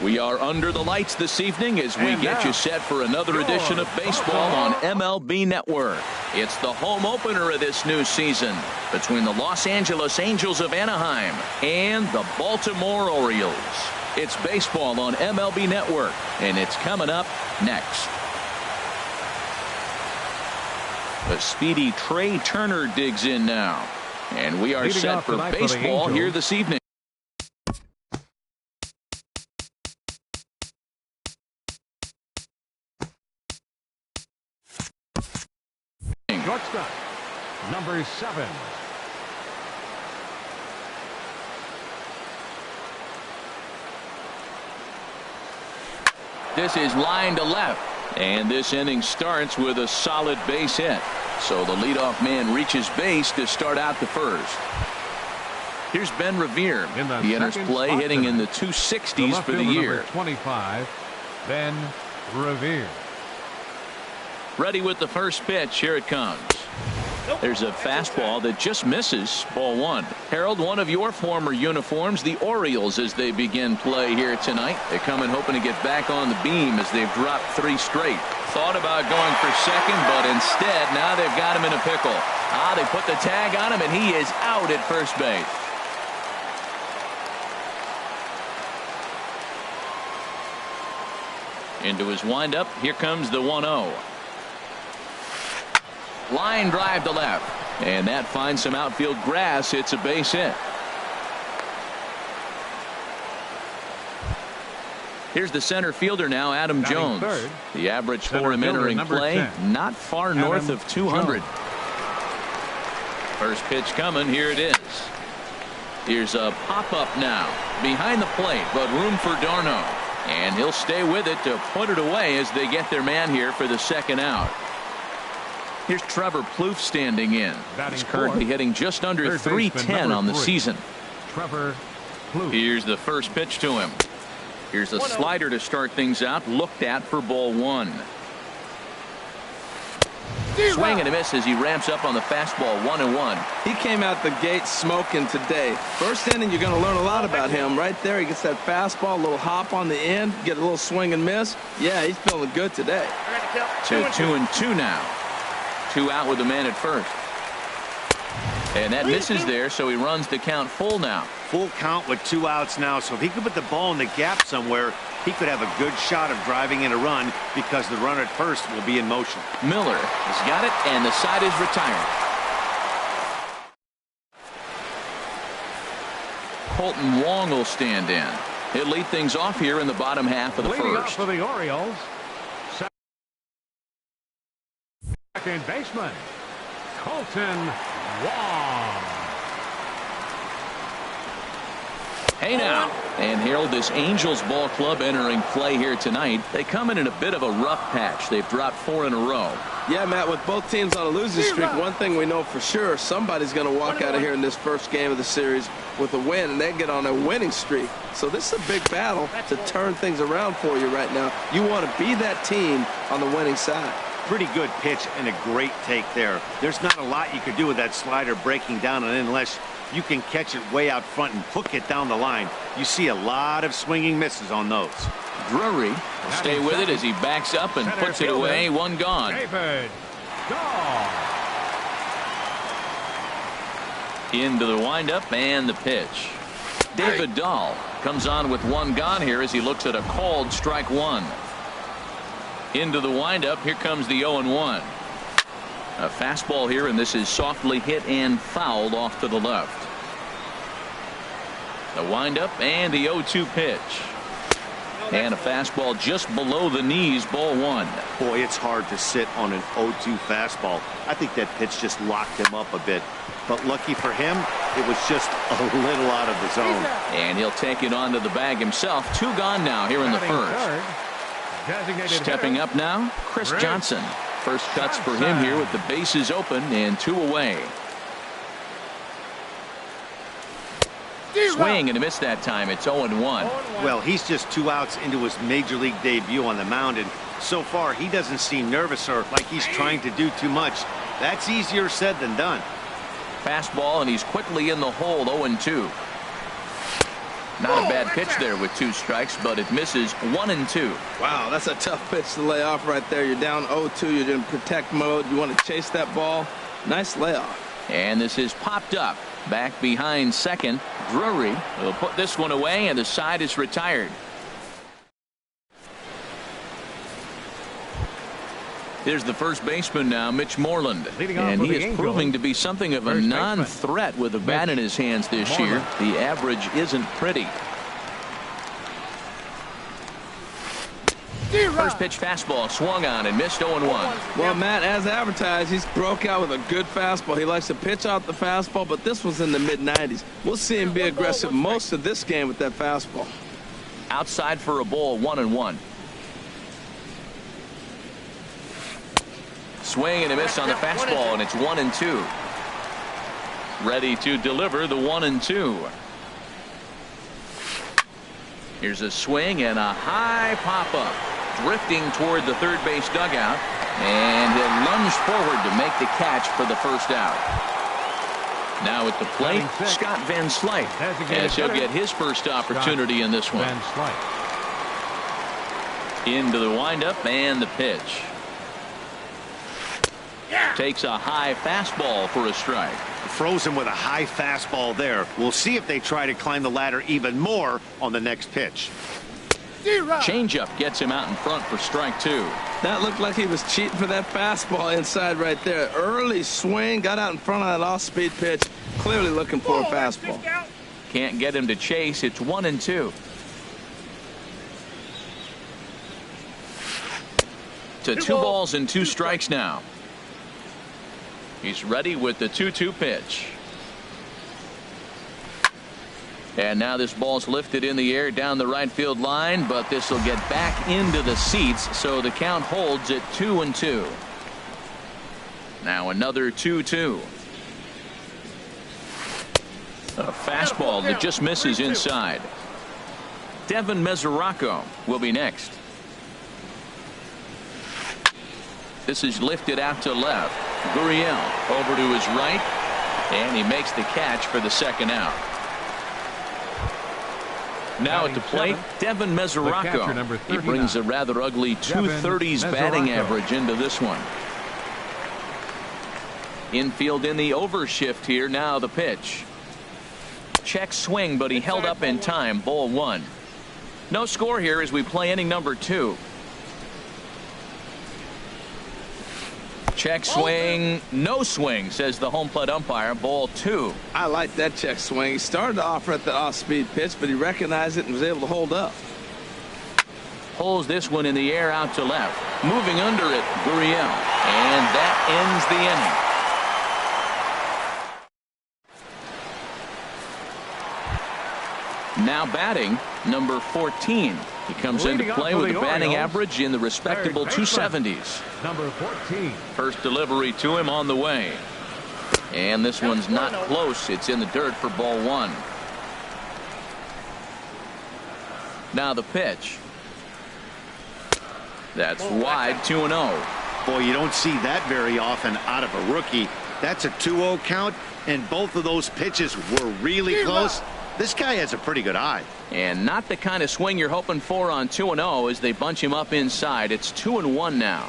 We are under the lights this evening as we get you set for another edition of baseball on MLB Network. It's the home opener of this new season between the Los Angeles Angels of Anaheim and the Baltimore Orioles. It's baseball on MLB Network, and it's coming up next. The speedy Trey Turner digs in now, and we are set for baseball here this evening. Shortstop, number 7. This is line to left, and this inning starts with a solid base hit. So the leadoff man reaches base to start out the first. Here's Ben Revere. He enters play hitting in the 260s for the year. 25, Ben Revere. Ready with the first pitch. Here it comes. There's a fastball that just misses. Ball 1. Harold, one of your former uniforms, the Orioles, as they begin play here tonight. They come in hoping to get back on the beam as they've dropped 3 straight. Thought about going for second, but instead now they've got him in a pickle. They put the tag on him, and he is out at first base. Into his windup. Here comes the 1-0. Line drive to left, and that finds some outfield grass. It's a base hit. Here's the center fielder now, Adam Jones. The average for him entering play, not far north of 200. First pitch coming. Here it is. Here's a pop-up now behind the plate, but room for Darno, and he'll stay with it to put it away as they get their man here for the second out. Here's Trevor Plouffe standing in. He's currently hitting just under 310 on the season. Trevor Plouffe. Here's the first pitch to him. Here's a slider to start things out, looked at for ball 1. Swing and a miss as he ramps up on the fastball. 1-1. He came out the gate smoking today. First inning, you're going to learn a lot about him. Right there, he gets that fastball, a little hop on the end, get a little swing and miss. Yeah, he's feeling good today. 2-2 now. 2 out with the man at first. And that misses there, so he runs the count full now. Full count with 2 outs now, so if he could put the ball in the gap somewhere, he could have a good shot of driving in a run because the runner at first will be in motion. Miller has got it, and the side is retired. Colton Wong will stand in. He'll lead things off here in the bottom half of the Leading first. off for the Orioles, second baseman, Colton Wong. Hey now, and Harold, this Angels ball club entering play here tonight. They come in a bit of a rough patch. They've dropped 4 in a row. Yeah, Matt, with both teams on a losing streak, one thing we know for sure, somebody's going to walk out of here in this first game of the series with a win, and they get on a winning streak. So this is a big battle to turn things around for you right now. You want to be that team on the winning side. Pretty good pitch and a great take there. There's not a lot you could do with that slider breaking down and in unless you can catch it way out front and hook it down the line. You see a lot of swinging misses on those. Drury will stay with it as he backs up and puts it away. 1 gone. David Dahl. Into the windup and the pitch. David Dahl comes on with 1 gone here as he looks at a called strike 1. Into the windup. Here comes the 0-1. A fastball here, and this is softly hit and fouled off to the left. The windup and the 0-2 pitch. And a fastball just below the knees. Ball 1. Boy, it's hard to sit on an 0-2 fastball. I think that pitch just locked him up a bit. But lucky for him, it was just a little out of the zone. And he'll take it onto the bag himself. 2 gone now here in the first. Stepping up now, Chris Johnson. First cuts for him here with the bases open and 2 away. Swing and a miss that time. It's 0-1. Well, he's just 2 outs into his major league debut on the mound, and so far he doesn't seem nervous or like he's trying to do too much. That's easier said than done. Fastball, and he's quickly in the hole. 0-2. Not a bad pitch there with 2 strikes, but it misses. 1-2. Wow, that's a tough pitch to lay off right there. You're down 0-2. You're in protect mode. You want to chase that ball. Nice layoff. And this is popped up. Back behind second. Drury will put this one away, and the side is retired. Here's the first baseman now, Mitch Moreland. And he is proving to be something of a non-threat with a bat in his hands this year. The average isn't pretty. First pitch fastball swung on and missed. 0-1. Well, Matt, as advertised, he's broke out with a good fastball. He likes to pitch out the fastball, but this was in the mid-90s. We'll see him be aggressive most of this game with that fastball. Outside for a ball. 1-1. Swing and a miss on the fastball, and it's 1-2. Ready to deliver the 1-2. Here's a swing and a high pop-up. Drifting toward the third base dugout, and he'll lunge forward to make the catch for the first out. Now at the plate, Scott Van Slyke, as he'll get his first opportunity in this one. Into the windup and the pitch. Takes a high fastball for a strike. Frozen with a high fastball there. We'll see if they try to climb the ladder even more on the next pitch. Changeup gets him out in front for strike 2. That looked like he was cheating for that fastball inside right there. Early swing, got out in front of that off-speed pitch. Clearly looking for a fastball. Can't get him to chase. It's 1-2. To 2 balls and 2 strikes now. He's ready with the 2-2 pitch. And now this ball's lifted in the air down the right field line, but this will get back into the seats, so the count holds at 2-2. Now another 2-2. A fastball that just misses inside. Devin Mesoraco will be next. This is lifted out to left. Gurriel over to his right, and he makes the catch for the second out. Now at the plate, Devin Mesoraco. He brings a rather ugly 230s batting average into this one. Infield in the overshift here. Now the pitch. Check swing, but he held up in time. Ball 1. No score here as we play inning number 2. Check swing, no swing, says the home plate umpire. Ball 2. I like that check swing. He started to offer at the off-speed pitch, but he recognized it and was able to hold up. Pulls this one in the air out to left. Moving under it, Gurriel. And that ends the inning. Now batting, number 14. He comes into play with a batting average in the respectable 270s. Number 14. First delivery to him on the way. And this one's not close. It's in the dirt for ball 1. Now the pitch. That's wide. 2-0. Boy, you don't see that very often out of a rookie. That's a 2-0 count, and both of those pitches were really close. This guy has a pretty good eye. And not the kind of swing you're hoping for on 2-0 as they bunch him up inside. It's 2-1 now.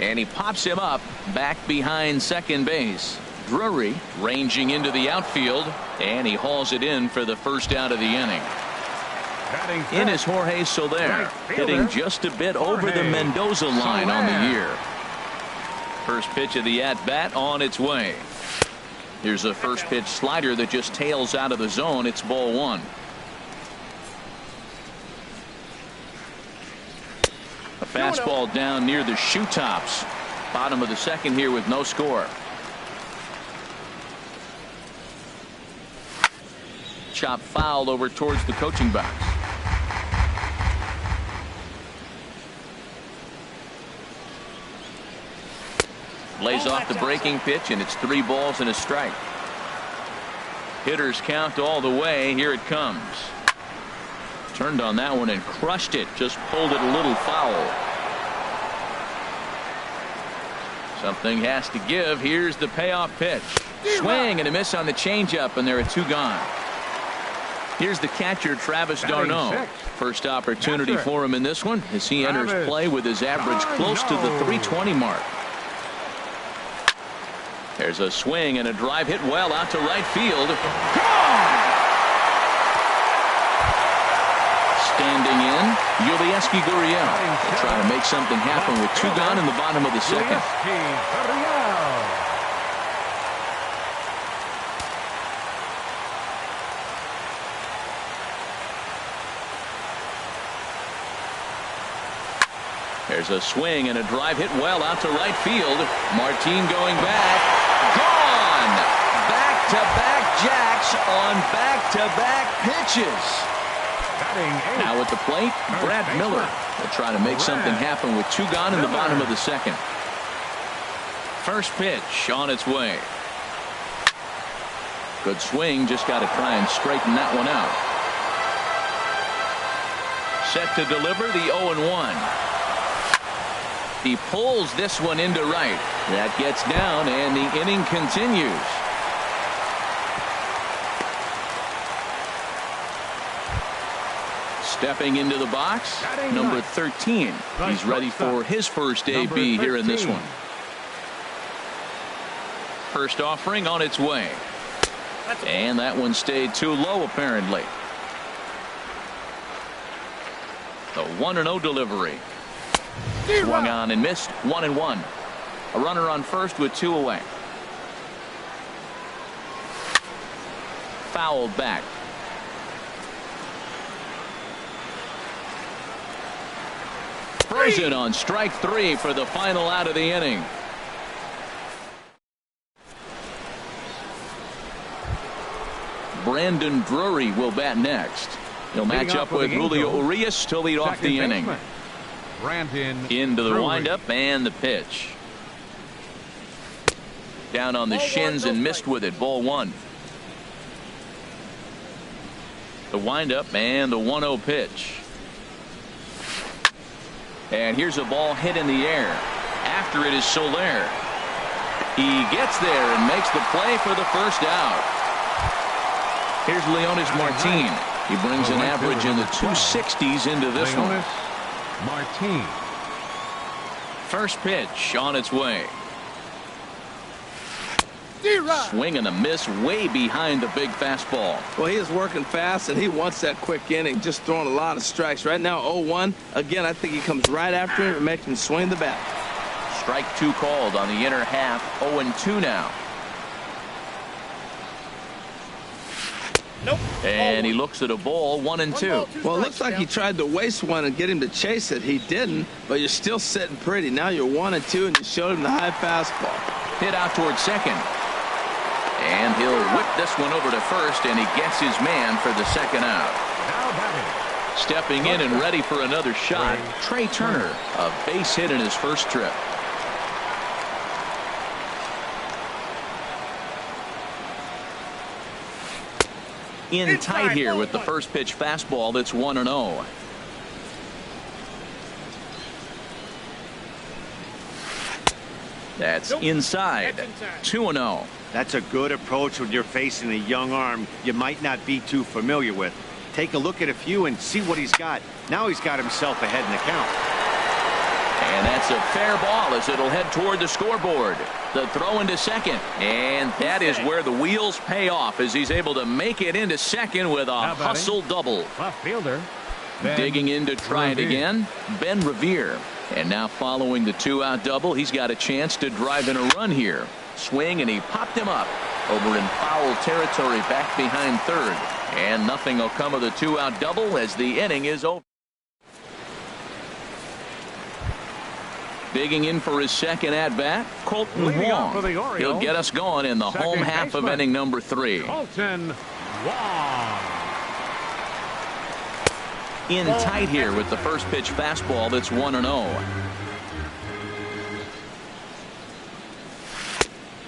And he pops him up back behind second base. Drury ranging into the outfield, and he hauls it in for the first out of the inning. In is Jorge Soler, hitting just a bit over the Mendoza line on the year. First pitch of the at-bat on its way. Here's a first pitch slider that just tails out of the zone. It's ball 1. A fastball down near the shoe tops. Bottom of the second here with no score. Chop fouled over towards the coaching box. Lays off the breaking pitch, and it's 3 balls and a strike. Hitters count all the way. Here it comes. Turned on that one and crushed it. Just pulled it a little foul. Something has to give. Here's the payoff pitch. Swing and a miss on the changeup, and there are 2 gone. Here's the catcher, Travis d'Arnaud. First opportunity for him in this one as he enters play with his average close to the 320 mark. There's a swing and a drive hit well out to right field. Standing in, Yulieski Gurriel trying to make something happen with 2 gone in the bottom of the second. There's a swing and a drive hit well out to right field. Martin going back. Gone! Back-to-back jacks on back-to-back pitches. Now at the plate, Brad Miller will try to make something happen with 2 gone in the bottom of the second. First pitch on its way. Good swing, just got to try and straighten that one out. Set to deliver the 0-1. He pulls this one into right. That gets down, and the inning continues. Stepping into the box, number 13. He's ready for his first AB here in this one. First offering on its way. And that one stayed too low, apparently. The 1-0 delivery. Swung on and missed. 1-1. A runner on first with 2 away. Fouled back. Frozen on strike 3 for the final out of the inning. Brandon Drury will bat next. He'll match up with Julio Urias to lead off the inning. Into the windup and the pitch. Down on the shins and missed with it. Ball 1. The windup and the 1-0 pitch. And here's a ball hit in the air. After it is Soler. He gets there and makes the play for the first out. Here's Leonis Martin. He brings an average in the 260s into this one. Martin. First pitch on its way. Swing and a miss way behind the big fastball. Well, he is working fast, and he wants that quick inning, just throwing a lot of strikes. Right now, 0-1. Again, I think he comes right after him and makes him swing the bat. Strike 2 called on the inner half. 0-2 now. Nope. And he looks at a ball. 1-2. Well, it looks like he tried to waste one and get him to chase it. He didn't, but you're still sitting pretty. Now you're 1-2, and you showed him the high fastball. Hit out towards second. And he'll whip this one over to first, and he gets his man for the second out. Stepping in and ready for another shot, Trey Turner, a base hit in his first trip. In tight here with the first pitch fastball. That's 1-0. That's inside. 2-0. That's a good approach when you're facing a young arm you might not be too familiar with. Take a look at a few and see what he's got. Now he's got himself ahead in the count. And that's a fair ball as it'll head toward the scoreboard. The throw into second. And that is where the wheels pay off as he's able to make it into second with a hustle double. Left fielder. Digging in to try it again, Ben Revere. And now following the 2-out double, he's got a chance to drive in a run here. Swing, and he popped him up over in foul territory back behind third. And nothing will come of the 2-out double as the inning is over. Digging in for his second at-bat, Colton Wong. He'll get us going in the home half of inning number 3. Colton Wong. In tight here with the first pitch fastball. That's 1-0.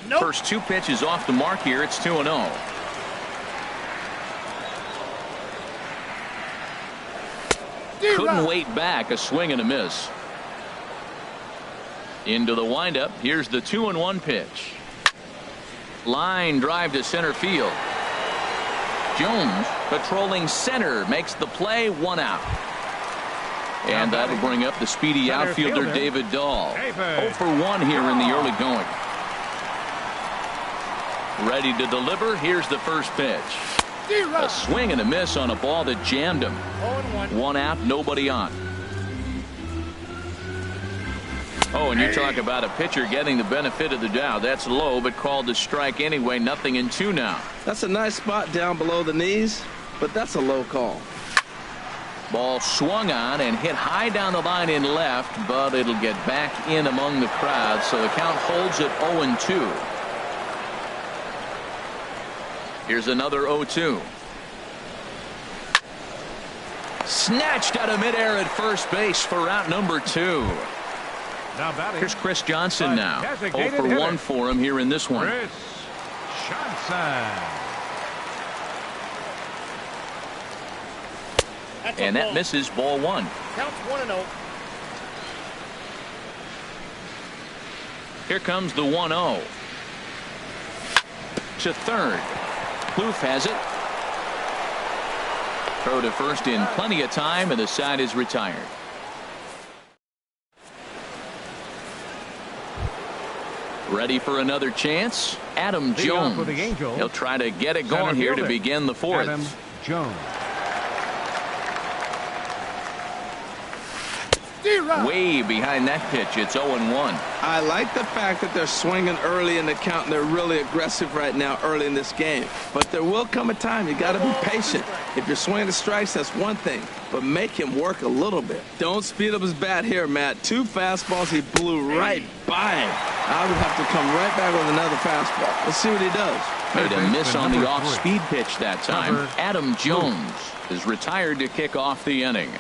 Nope. First 2 pitches off the mark here. It's 2-0. Couldn't wait back. A swing and a miss. Into the windup. Here's the 2-1 pitch. Line drive to center field. Jones patrolling center makes the play, 1 out. And that'll bring up the speedy outfielder David Dahl. 0 for 1 here in the early going. Ready to deliver. Here's the first pitch. A swing and a miss on a ball that jammed him. 1 out, nobody on. Oh, and you talk about a pitcher getting the benefit of the doubt. That's low, but called to strike anyway. 0-2 now. That's a nice spot down below the knees, but that's a low call. Ball swung on and hit high down the line in left, but it'll get back in among the crowd, so the count holds at 0-2. Here's another 0-2. Snatched out of midair at first base for out number 2. Here's Chris Johnson now. 0 for 1 for him here in this one. Chris Johnson. And that misses, ball 1. Counts 1-0. Here comes the 1-0. To third. Plouffe has it. Throw to first in plenty of time, and the side is retired. Ready for another chance. Adam Jones. He'll try to get it going here to begin the 4th. Adam Jones. Way behind that pitch. It's 0-1. I like the fact that they're swinging early in the count, and they're really aggressive right now early in this game. But there will come a time you got to be patient. If you're swinging the strikes, that's one thing, but make him work a little bit. Don't speed up his bat here, Matt. 2 fastballs, he blew right by him. I would have to come right back with another fastball. Let's see what he does. Made a miss on the off-speed pitch that time. Adam Jones is retired to kick off the inning.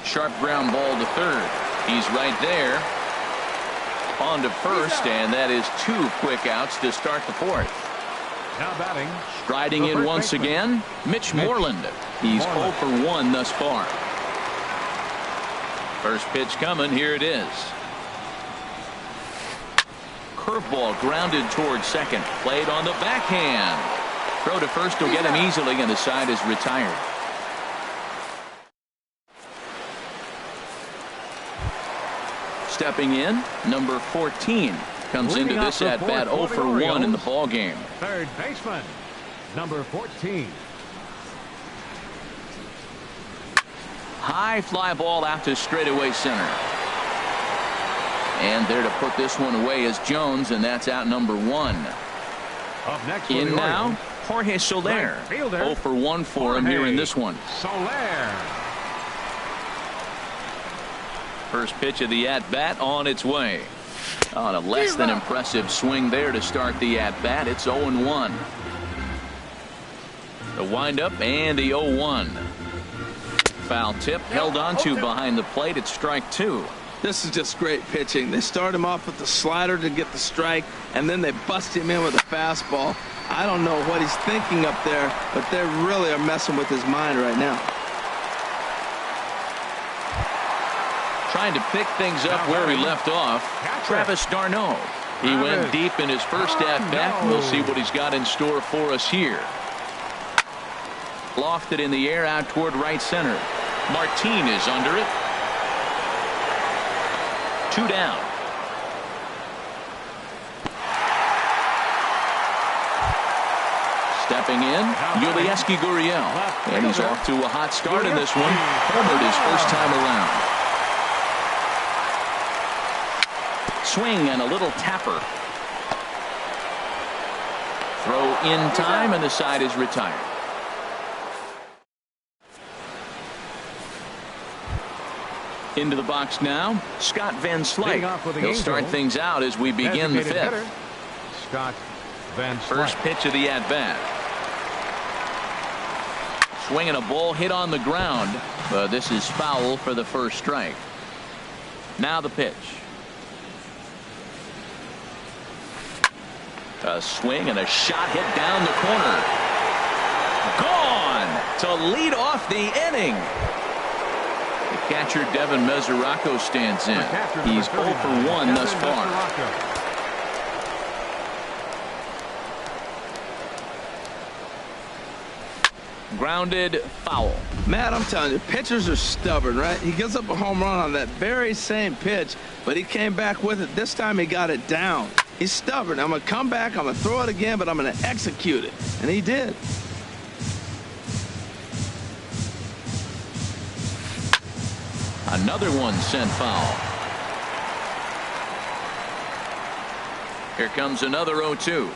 Sharp ground ball to third. He's right there. On to first, and that is 2 quick outs to start the 4th. Now batting. Striding in once again, Mitch Moreland. He's 0 for 1 thus far. First pitch coming. Here it is. Curveball grounded towards second. Played on the backhand. Throw to first will get him easily, and the side is retired. Stepping in, number 14 comes into this at bat 0 for 1 in the ball game. Third baseman, number 14. High fly ball out to straightaway center. And there to put this one away is Jones, and that's out number 1. Up next in now, Jorge Soler. 0 for 1 for him here in this one. Soler. First pitch of the at-bat on its way. On a less than impressive swing there to start the at-bat. It's 0-1. The windup and the 0-1. Foul tip held onto behind the plate at strike 2. This is just great pitching. They start him off with the slider to get the strike, and then they bust him in with a fastball. I don't know what he's thinking up there, but they really are messing with his mind right now. Trying to pick things up where he left off. Travis d'Arnaud. He went deep in his first at-bat. We'll see what he's got in store for us here. Lofted in the air out toward right center. Martin is under it. 2 down. Stepping in, Yulieski Gurriel. And he's off to a hot start in this one. Homered his first time around. Swing and a little tapper. Throw in time, and the side is retired. Into the box now, Scott Van Slyke. He'll start things out as we begin the 5th. Scott Van Slyke. First pitch of the at-bat. Swinging a ball hit on the ground, but this is foul for the first strike. Now the pitch. A swing and a shot hit down the corner. Gone to lead off the inning. The Catcher Devin Mesoraco stands in. He's 0 for 1 thus far. Grounded foul. Matt, I'm telling you, pitchers are stubborn, right? He gives up a home run on that very same pitch, but he came back with it. This time he got it down. He's stubborn. I'm going to come back, I'm going to throw it again, but I'm going to execute it. And he did. Another one sent foul. Here comes another 0-2.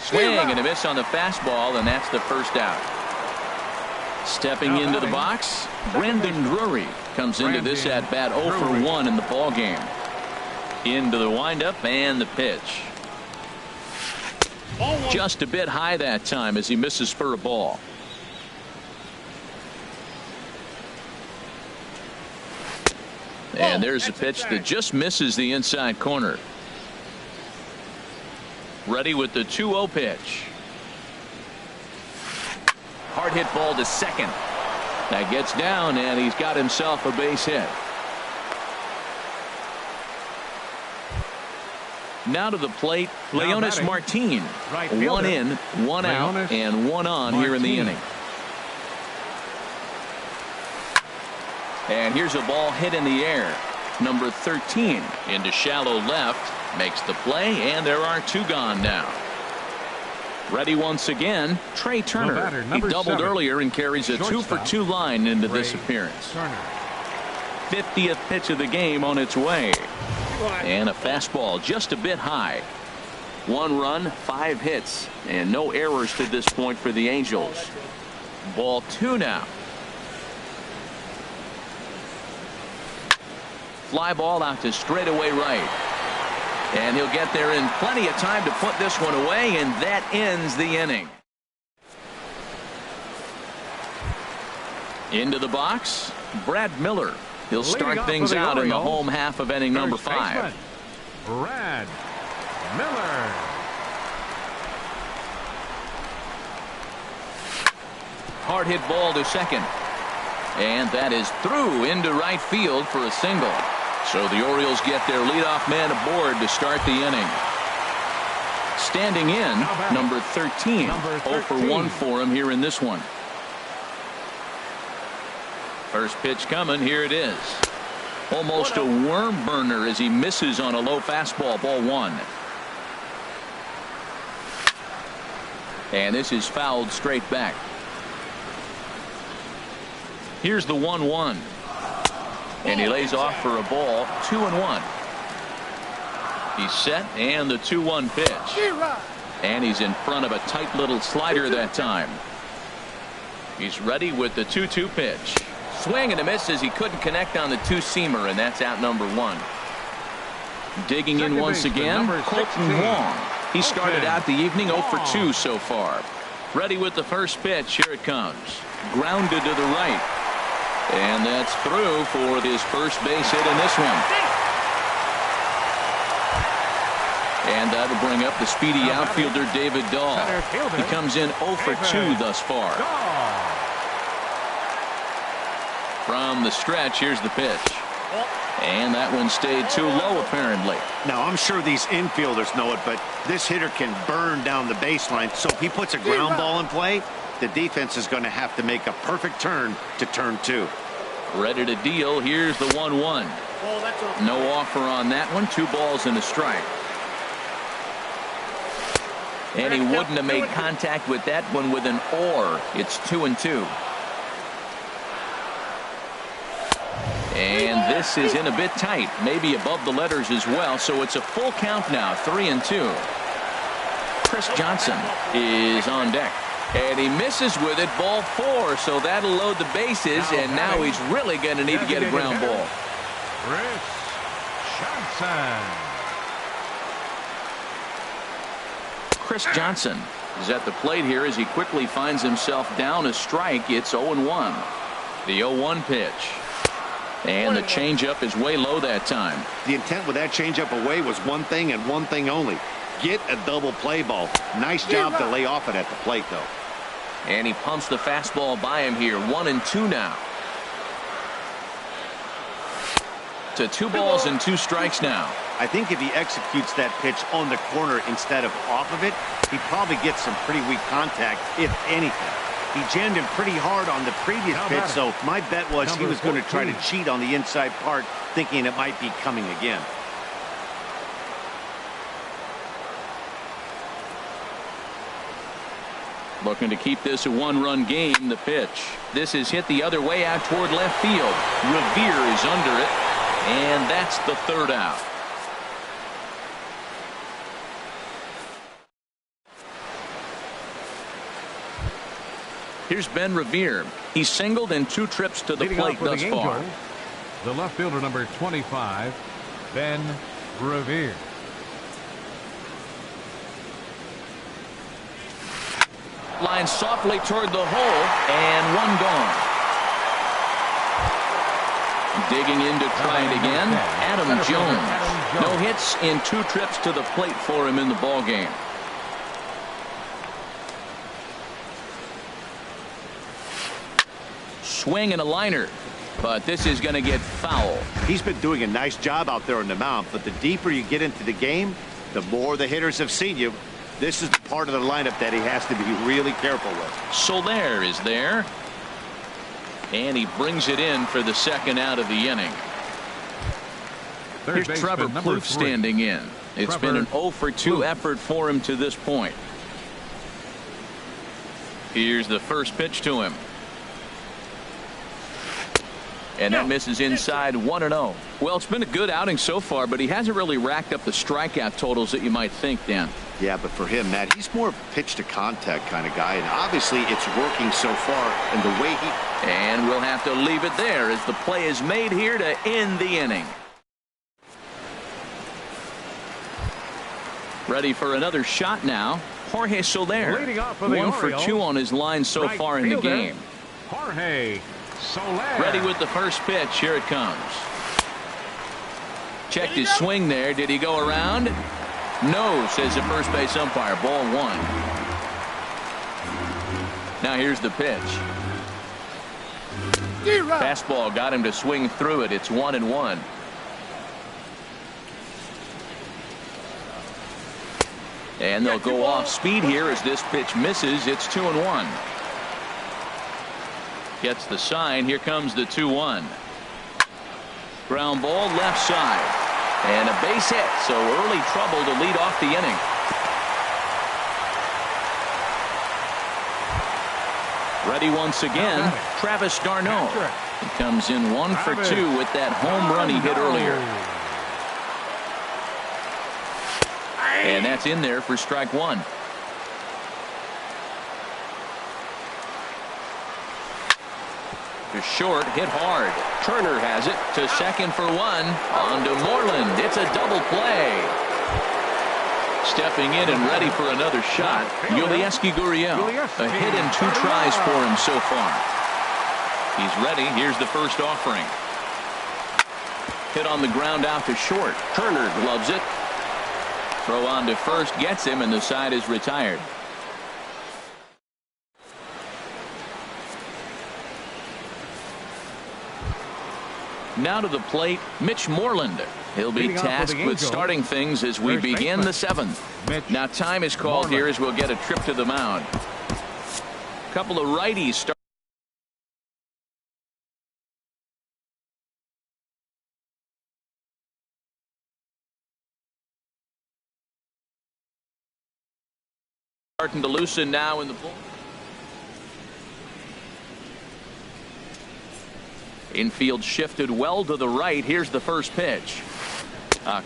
Swing and a miss on the fastball, and that's the first out. Stepping into the box, Brandon Drury comes into this at bat 0 for 1 in the ball game. Into the windup and the pitch. Just a bit high that time as he misses for a ball. And there's a pitch that just misses the inside corner. Ready with the 2-0 pitch. Hard hit ball to second. That gets down, and he's got himself a base hit. Now to the plate, Leonis Martin. One in, one out, and one on here in the inning. And here's a ball hit in the air. Number 13 into shallow left. Makes the play, and there are two gone now. Ready once again, Trey Turner. He doubled earlier and carries a 2 for 2 line into this appearance. 50th pitch of the game on its way. And a fastball just a bit high. 1 run, 5 hits, and no errors to this point for the Angels. Ball 2 now. Fly ball out to straightaway right. And he'll get there in plenty of time to put this one away, and that ends the inning. Into the box, Brad Miller. He'll start things out in the home half of inning number 5. Brad Miller. Hard hit ball to second. And that is through into right field for a single. So the Orioles get their leadoff man aboard to start the inning. Standing in, number 13. 0 for 1 for him here in this one. First pitch coming. Here it is. Almost a worm burner as he misses on a low fastball. Ball 1. And this is fouled straight back. Here's the 1-1. And he lays off for a ball. 2-1. He's set, and the 2-1 pitch. And he's in front of a tight little slider that time. He's ready with the 2-2 pitch. Swing and a miss as he couldn't connect on the 2-seamer, and that's out number 1. Digging in once again, Colton Wong. He started out the evening 0 for 2 so far. Ready with the first pitch. Here it comes. Grounded to the right. And that's through for his first base hit in this one. And that'll bring up the speedy outfielder David Dahl. He comes in 0 for 2 thus far. From the stretch, here's the pitch. And that one stayed too low, apparently. Now, I'm sure these infielders know it, but this hitter can burn down the baseline. So if he puts a ground ball in play, the defense is going to have to make a perfect turn to turn 2. Ready to deal. Here's the 1-1. No offer on that one. 2 balls and a strike. And he wouldn't have made contact with that one with an or. It's 2-2. And this is in a bit tight, maybe above the letters as well, so it's a full count now, 3-2. Chris Johnson is on deck. And he misses with it, ball 4, so that'll load the bases, and now he's really going to need to get a ground ball. Chris Johnson. Chris Johnson is at the plate here as he quickly finds himself down a strike. It's 0-1. The 0-1 pitch. And the changeup is way low that time. The intent with that changeup away was one thing and one thing only. Get a double play ball. Nice job to lay off it at the plate, though. And he pumps the fastball by him here. 1-2 now. To 2 balls and 2 strikes now. I think if he executes that pitch on the corner instead of off of it, he probably gets some pretty weak contact, if anything. He jammed him pretty hard on the previous pitch, so my bet was he was going to try to cheat on the inside part, thinking it might be coming again. Looking to keep this a 1-run game. The pitch. This is hit the other way out toward left field. Revere is under it, and that's the 3rd out. Here's Ben Revere. He's singled in 2 trips to the plate thus far. The left fielder, number 25, Ben Revere. Line softly toward the hole, and 1 gone. Digging in to try it again, Adam Jones. No hits in 2 trips to the plate for him in the ballgame. Swing and a liner, but this is going to get foul. He's been doing a nice job out there on the mound, but the deeper you get into the game, the more the hitters have seen you. This is the part of the lineup that he has to be really careful with. Soler is there, and he brings it in for the 2nd out of the inning. Here's Trevor Plouffe standing in. It's been an 0 for 2 effort for him to this point. Here's the first pitch to him. And that misses inside. 1-0. Well, it's been a good outing so far, but he hasn't really racked up the strikeout totals that you might think, Dan. Yeah, but for him, Matt, he's more of a pitch-to-contact kind of guy, and obviously it's working so far, and the way he... And we'll have to leave it there as the play is made here to end the inning. Ready for another shot now. Jorge Soler. 1 for 2 on his line so far in the game. Jorge Soler. Ready with the first pitch. Here it comes. Checked his swing there. Did he go around? No, says the first base umpire. Ball 1. Now here's the pitch. Fastball got him to swing through it. It's 1-1. And they'll go off speed here as this pitch misses. It's 2-1. Gets the sign. Here comes the 2-1. Ground ball left side. And a base hit. So early trouble to lead off the inning. Ready once again. Travis d'Arnaud. He comes in 1 for 2 with that home run he hit earlier. And that's in there for strike 1. To short, hit hard. Turner has it to second for 1. On to Moreland. It's a double play. Stepping in and ready for another shot, Yulieski Gurriel. A hit in 2 tries for him so far. He's ready. Here's the first offering. Hit on the ground out to short. Turner gloves it. Throw on to first gets him, and the side is retired. Now to the plate, Mitch Moreland. He'll be tasked with starting things as we begin the 7th. Now time is called here as we'll get a trip to the mound. A couple of righties start. Starting to loosen now in the bull. Infield shifted well to the right. Here's the first pitch.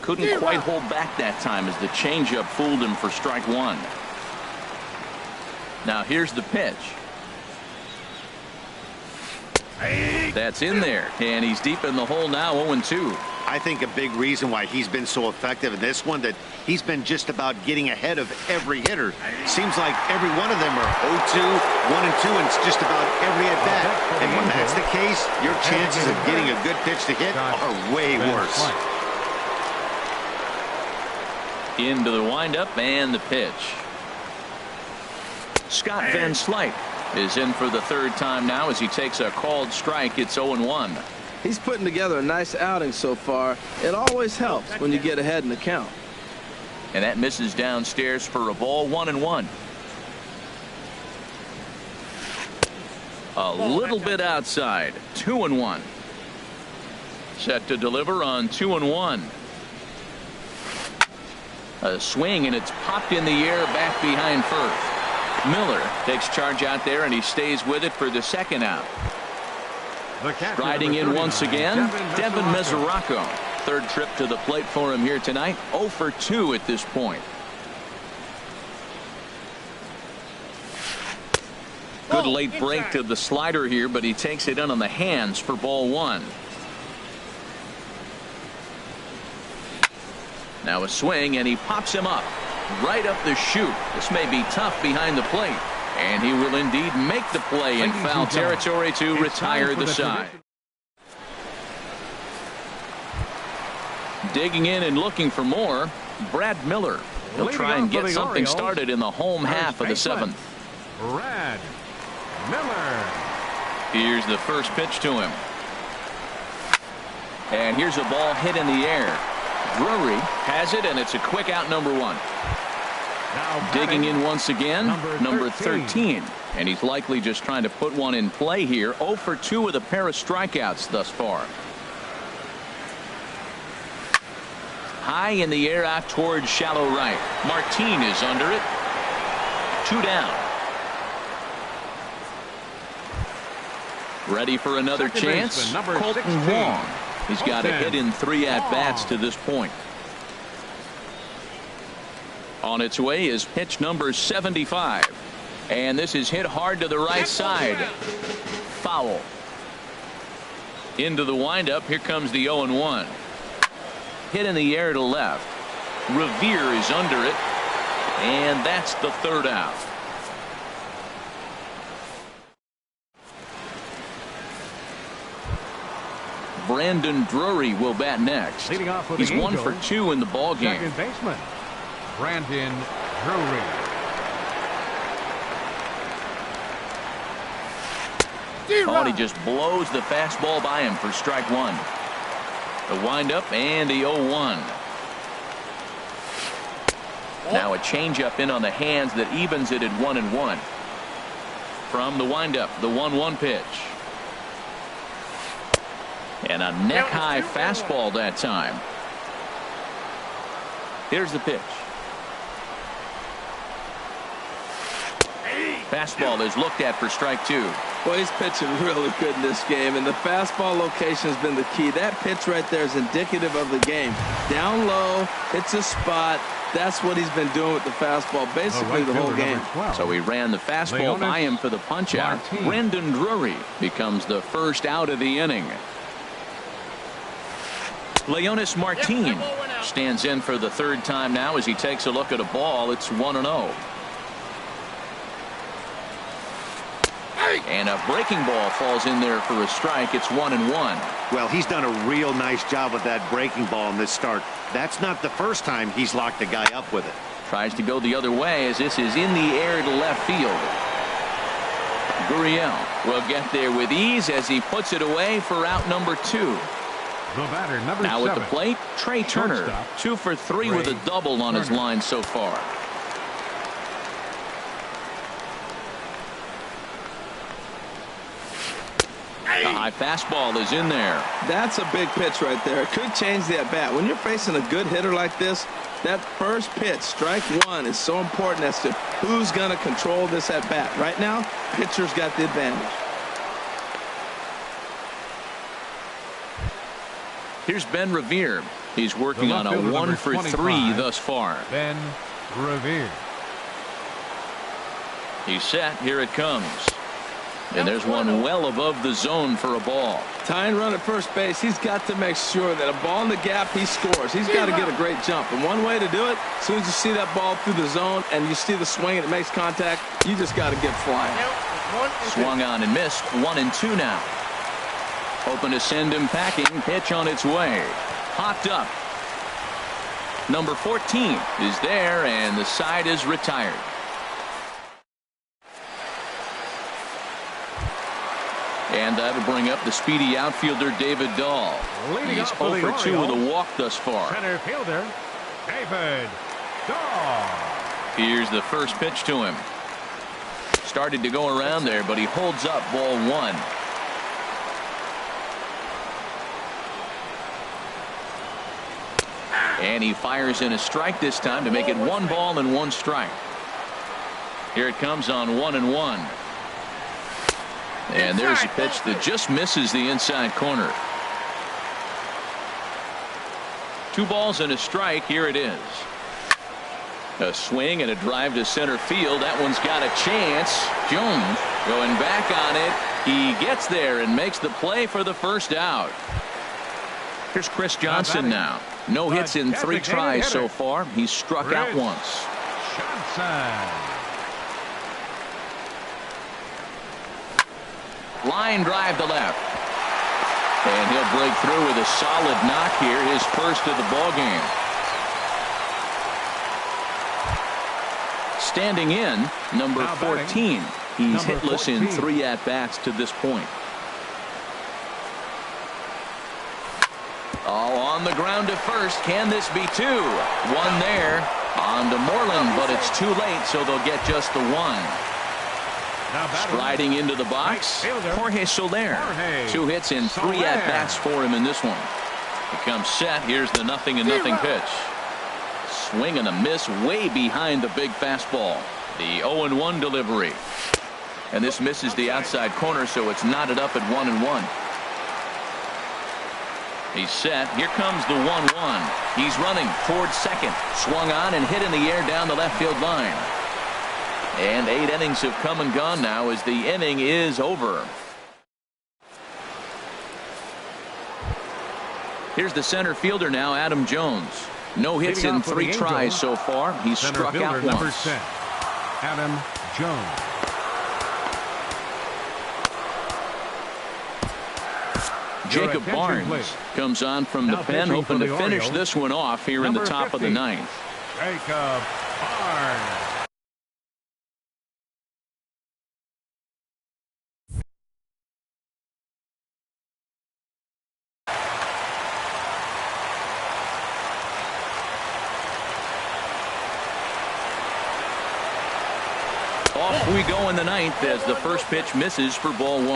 Couldn't quite hold back that time as the changeup fooled him for strike 1. Now here's the pitch. That's in there, and he's deep in the hole now. 0-2. I think a big reason why he's been so effective in this one, that he's been just about getting ahead of every hitter. Seems like every one of them are 0-2, 1-2, and it's just about every at bat. And when that's the case, your chances of getting a good pitch to hit are way worse. Into the windup and the pitch. Scott Van Slyke is in for the third time now as he takes a called strike. It's 0-1. He's putting together a nice outing so far. It always helps when you get ahead in the count. And that misses downstairs for a ball. 1-1. A little bit outside. 2-1. Set to deliver on 2-1. A swing, and it's popped in the air back behind first. Miller takes charge out there, and he stays with it for the second out. Striding in once again, Devin Mesoraco. Third trip to the plate for him here tonight. 0 for 2 at this point. Good late break to the slider here, but he takes it in on the hands for ball 1. Now a swing, and he pops him up right up the chute. This may be tough behind the plate, and he will indeed make the play in foul territory to retire the side. Digging in and looking for more, Brad Miller. He'll try and get something started in the home half of the 7th. Brad Miller. Here's the first pitch to him. And here's a ball hit in the air. Drury has it, and it's a quick out, number 1. Digging in once again, number 13. And he's likely just trying to put one in play here. 0 for 2 with a pair of strikeouts thus far. High in the air out towards shallow right. Martin is under it. 2 down. Ready for another chance. Colton Wong. He's got a hit in 3 at-bats to this point. On its way is pitch number 75. And this is hit hard to the right side. Foul. Into the windup. Here comes the 0-1. Hit in the air to left. Revere is under it. And that's the third out. Brandon Drury will bat next. He's 1 for 2 in the ball game. Second baseman Brandon Drury. Thought he just blows the fastball by him for strike 1. The windup and the 0-1. Now a changeup in on the hands that evens it at 1-1. From the windup, the 1-1 pitch. And a neck-high fastball that time. Here's the pitch. Fastball is looked at for strike 2. Well, he's pitching really good in this game, and the fastball location has been the key. That pitch right there is indicative of the game. Down low, it's a spot. That's what he's been doing with the fastball basically the whole game. So he ran the fastball by him for the punch out. Brandon Drury becomes the first out of the inning. Leonis Martin stands in for the third time now as he takes a look at a ball. It's 1-0. And a breaking ball falls in there for a strike. It's 1-1. Well, he's done a real nice job with that breaking ball in this start. That's not the first time he's locked a guy up with it. Tries to go the other way as this is in the air to left field. Gurriel will get there with ease as he puts it away for out number 2. The batter, number now 7. at the plate, Trey Turner. Shortstop, 2 for 3 with a double on his line so far. The high fastball is in there. That's a big pitch right there. It could change the at-bat. When you're facing a good hitter like this, that first pitch, strike 1, is so important as to who's going to control this at-bat. Right now, pitcher's got the advantage. Here's Ben Revere. He's working on a 1 for 3 thus far. Ben Revere. He's set. Here it comes. And there's one well above the zone for a ball. Tying run at first base. He's got to make sure that a ball in the gap, he scores. He's got to get a great jump. And one way to do it, as soon as you see that ball through the zone and you see the swing and it makes contact, you just got to get flying. Swung on and missed. 1-2 now. Hoping to send him packing. Pitch on its way. Popped up. Number 14 is there, and the side is retired. And that'll bring up the speedy outfielder David Dahl. He's 0 for 2 with a walk thus far. Center fielder, David Dahl. Here's the first pitch to him. Started to go around there, but he holds up ball 1. And he fires in a strike this time to make it 1 ball and 1 strike. Here it comes on 1-1. And there's a pitch that just misses the inside corner. 2 balls and a strike. Here it is. A swing and a drive to center field. That one's got a chance. Jones going back on it. He gets there and makes the play for the first out. Here's Chris Johnson now. No hits in 3 tries so far. He's struck out once. Johnson. Line drive to left. And he'll break through with a solid knock here, his first of the ball game. Standing in, number 14. He's hitless in 3 at-bats to this point. Oh, on the ground to first. Can this be 2? 1 there. On to Moreland, but it's too late, so they'll get just the 1. Striding into the box, Jorge Soler. 2 hits in 3 at-bats for him in this one. He comes set. Here's the 0-0 pitch. Swing and a miss way behind the big fastball. The 0-1 delivery. And this misses the outside corner, so it's knotted up at 1-1. He's set. Here comes the 1-1. He's running towards second. Swung on and hit in the air down the left field line. And 8 innings have come and gone now as the inning is over. Here's the center fielder now, Adam Jones. No hits in 3 tries so far. He's struck out once. Number 10, Adam Jones. Jacob Barnes comes on from the pen, hoping to finish this one off here in the top of the 9th. Jacob Barnes. Off we go in the 9th as the first pitch misses for ball 1.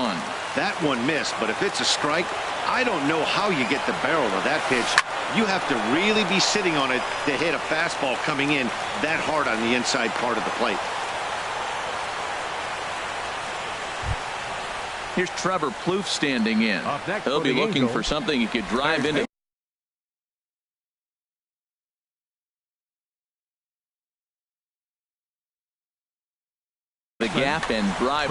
That one missed, but if it's a strike, I don't know how you get the barrel of that pitch. You have to really be sitting on it to hit a fastball coming in that hard on the inside part of the plate. Here's Trevor Plouffe standing in. He'll be looking for something he could drive into the gap and drive.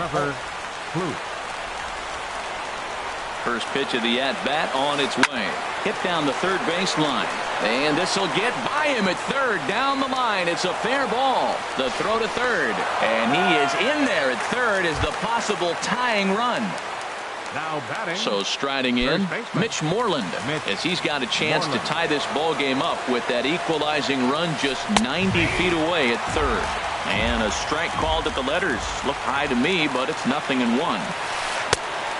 First pitch of the at-bat on its way. Hit down the third baseline. And this will get by him at third. Down the line. It's a fair ball. The throw to third. And he is in there at third as the possible tying run. Now batting. So striding in, Mitch Moreland, as he's got a chance to tie this ball game up with that equalizing run just 90 feet away at third. And a strike called at the letters. Looked high to me, but it's 0-1.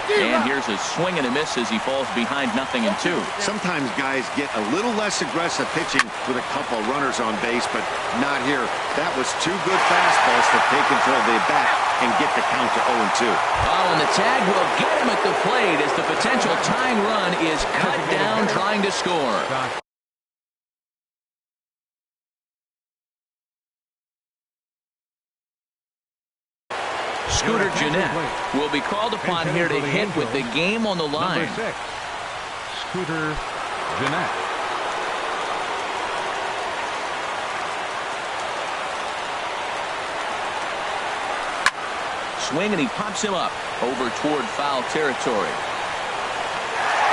And here's a swing and a miss as he falls behind 0-2. Sometimes guys get a little less aggressive pitching with a couple of runners on base, but not here. That was 2 good fastballs to take control of the bat and get the count to 0-2. Oh, and the tag will get him at the plate as the potential tying run is cut down trying to score. Scooter Gennett will be called upon here to hit with the game on the line. Number 6, Scooter Gennett. Swing and he pops him up over toward foul territory.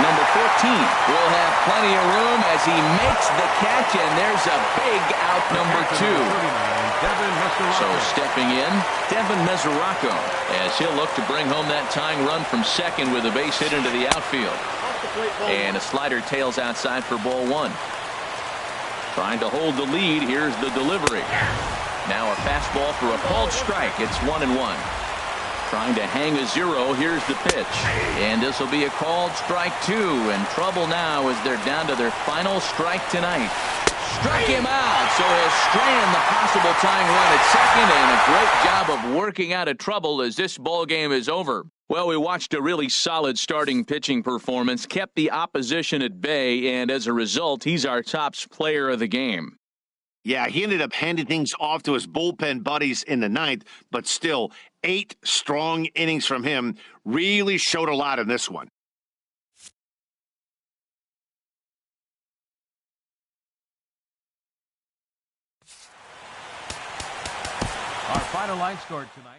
Number 14 will have plenty of room as he makes the catch, and there's a big out, number 2. So stepping in, Devin Mesoraco, as he'll look to bring home that tying run from second with a base hit into the outfield. And a slider tails outside for ball 1. Trying to hold the lead. Here's the delivery. Now a fastball for a called strike. It's 1-1. Trying to hang a 0. Here's the pitch. And this will be a called strike 2. And trouble now as they're down to their final strike tonight. Struck him out, so he'll strand the possible tying run at second, and a great job of working out of trouble as this ball game is over. Well, we watched a really solid starting pitching performance, kept the opposition at bay, and as a result, he's our top player of the game. Yeah, he ended up handing things off to his bullpen buddies in the ninth, but still, 8 strong innings from him really showed a lot in this one. Our final line score tonight.